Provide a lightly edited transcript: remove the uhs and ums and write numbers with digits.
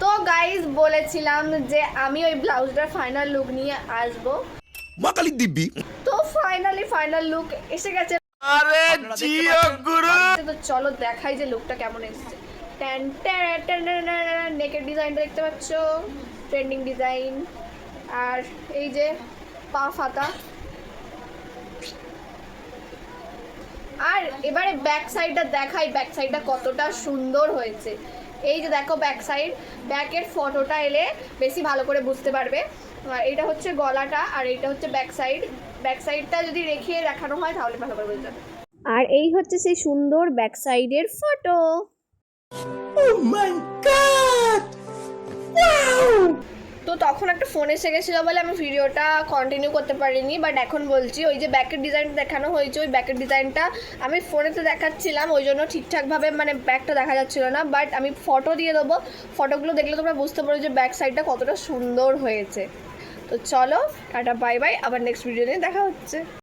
তো গাইজ বলেছিলাম যে আমি ওই ব্লাউজটার ফাইনাল লুক নিয়ে আসবো, মা কালী দিব্যি। তো ফাইনাল লুক এসে গেছে। আরে জিও গুরু। তো চলো দেখাই যে লুকটা কেমন এসেছে। নেকের ডিজাইনটা দেখতে পাচ্ছ, ট্রেন্ডিং ডিজাইন, আর এই যে পা ফাতা। আর এবারে ব্যাক সাইডটা দেখাই, ব্যাক সাইডটা কতটা সুন্দর হয়েছে। এই যে দেখো ব্যাক সাইড, ব্যাকের ফটোটা এলে বেশি ভালো করে বুঝতে পারবে। আর এটা হচ্ছে গলাটা, আর এইটা হচ্ছে ব্যাক সাইড। ব্যাক সাইডটা যদি রেখে দেখানো হয় তাহলে ভালো করে বুঝতে পারবে। আর এই হচ্ছে সেই সুন্দর ব্যাক সাইডের ফটো। ও মাই গড, ওয়াও। তো তখন একটা ফোন এসে গেছিলো বলে আমি ভিডিওটা কন্টিনিউ করতে পারিনি, বাট এখন বলছি। ওই যে ব্যাকের ডিজাইন দেখানো হয়েছে, ওই ব্যাকের ডিজাইনটা আমি ফোনেতে দেখাচ্ছিলাম, ওই জন্য ঠিকঠাকভাবে মানে ব্যাকটা দেখা যাচ্ছিলো না, বাট আমি ফটো দিয়ে দেবো। ফটোগুলো দেখলে তোমরা বুঝতে পারো যে ব্যাক সাইডটা কতটা সুন্দর হয়েছে। তো চলো টাটা বাই বাই, আবার নেক্সট ভিডিও নিয়ে দেখা হচ্ছে।